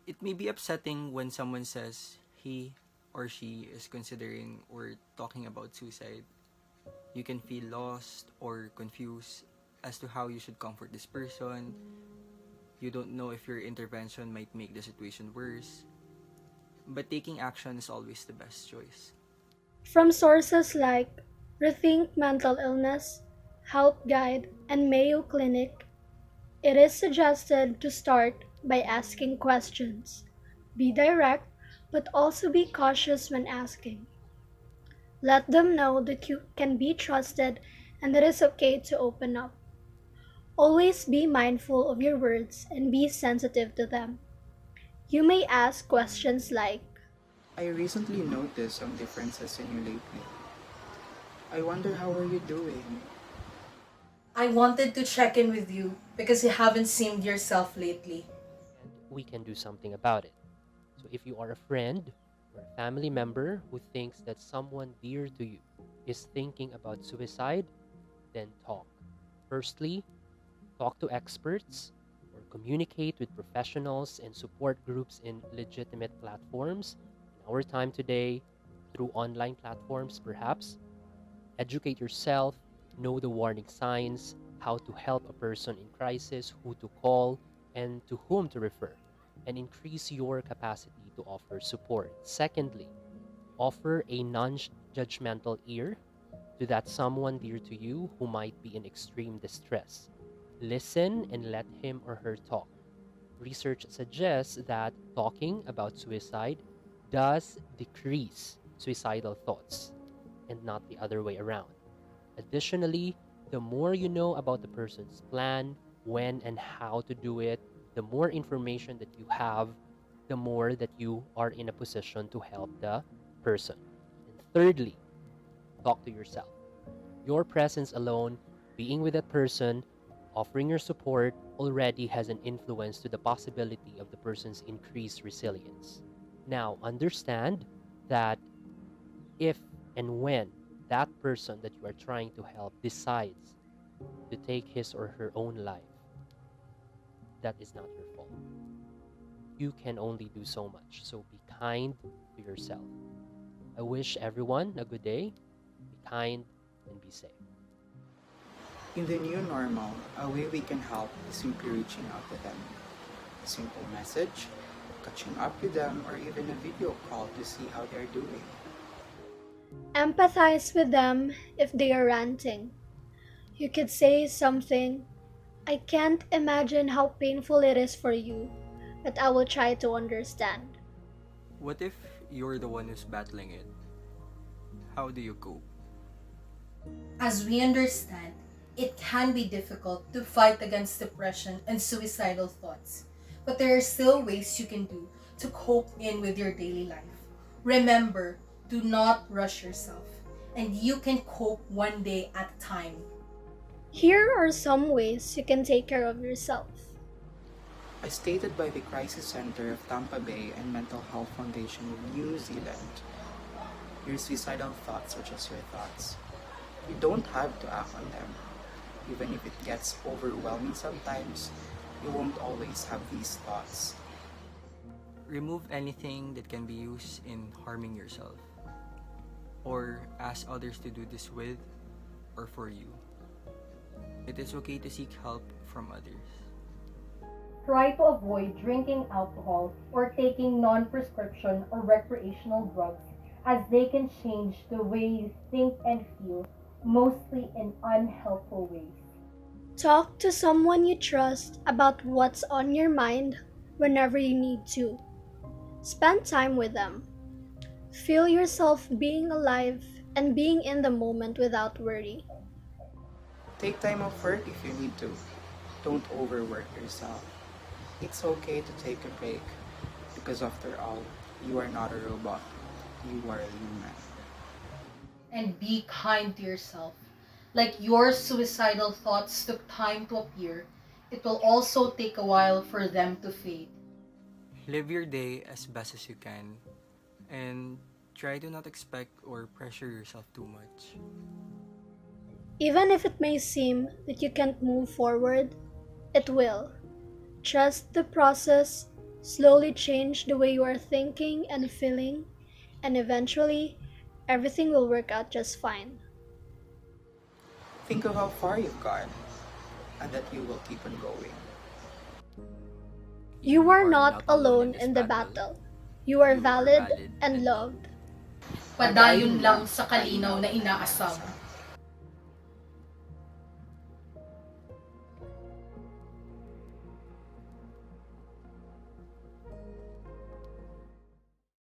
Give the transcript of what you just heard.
It may be upsetting when someone says he or she is considering or talking about suicide. You can feel lost or confused as to how you should comfort this person. You don't know if your intervention might make the situation worse. But taking action is always the best choice. From sources like Rethink Mental Illness, Help Guide, and Mayo Clinic, it is suggested to start by asking questions. Be direct, but also be cautious when asking. Let them know that you can be trusted and that it's okay to open up. Always be mindful of your words and be sensitive to them. You may ask questions like, I recently noticed some differences in you lately. I wonder how are you doing? I wanted to check in with you because you haven't seemed yourself lately. And we can do something about it. So if you are a friend or a family member who thinks that someone dear to you is thinking about suicide, then talk. Firstly, talk to experts or communicate with professionals and support groups in legitimate platforms. In our time today, through online platforms perhaps, educate yourself, know the warning signs, how to help a person in crisis, who to call, and to whom to refer, and increase your capacity to offer support. Secondly, offer a non-judgmental ear to that someone dear to you who might be in extreme distress. Listen and let him or her talk. Research suggests that talking about suicide does decrease suicidal thoughts and not the other way around. Additionally, the more you know about the person's plan, when and how to do it, the more information that you have, the more that you are in a position to help the person. And thirdly, talk to yourself. Your presence alone, being with that person, offering your support already has an influence to the possibility of the person's increased resilience. Now, understand that if and when that person that you are trying to help decides to take his or her own life, that is not your fault. You can only do so much, so be kind to yourself. I wish everyone a good day, be kind, and be safe. In the new normal, a way we can help is simply reaching out to them. A simple message, catching up with them, or even a video call to see how they're doing. empathize with them if they are ranting. You could say something, I can't imagine how painful it is for you, but I will try to understand. What if you're the one who's battling it? How do you cope? As we understand, it can be difficult to fight against depression and suicidal thoughts, but there are still ways you can do to cope in with your daily life. Remember, do not rush yourself, and you can cope one day at a time. Here are some ways you can take care of yourself. As stated by the Crisis Center of Tampa Bay and Mental Health Foundation of New Zealand, your suicidal thoughts are just your thoughts. You don't have to act on them. Even if it gets overwhelming sometimes, you won't always have these thoughts. Remove anything that can be used in harming yourself, or ask others to do this with or for you. It is okay to seek help from others. Try to avoid drinking alcohol or taking non-prescription or recreational drugs, as they can change the way you think and feel, mostly in unhelpful ways. Talk to someone you trust about what's on your mind whenever you need to. Spend time with them. Feel yourself being alive and being in the moment without worry. Take time off work if you need to. Don't overwork yourself. It's okay to take a break, because after all, you are not a robot. You are a human. And be kind to yourself. Like your suicidal thoughts took time to appear, it will also take a while for them to fade. Live your day as best as you can, and try to not expect or pressure yourself too much. Even if it may seem that you can't move forward, it will. Trust the process, Slowly change the way you are thinking and feeling, and eventually, everything will work out just fine. Think of how far you've gone and that you will keep on going. You are not alone in the battle. You are valid and loved. Padayon lang sa kalinaw na inaasam.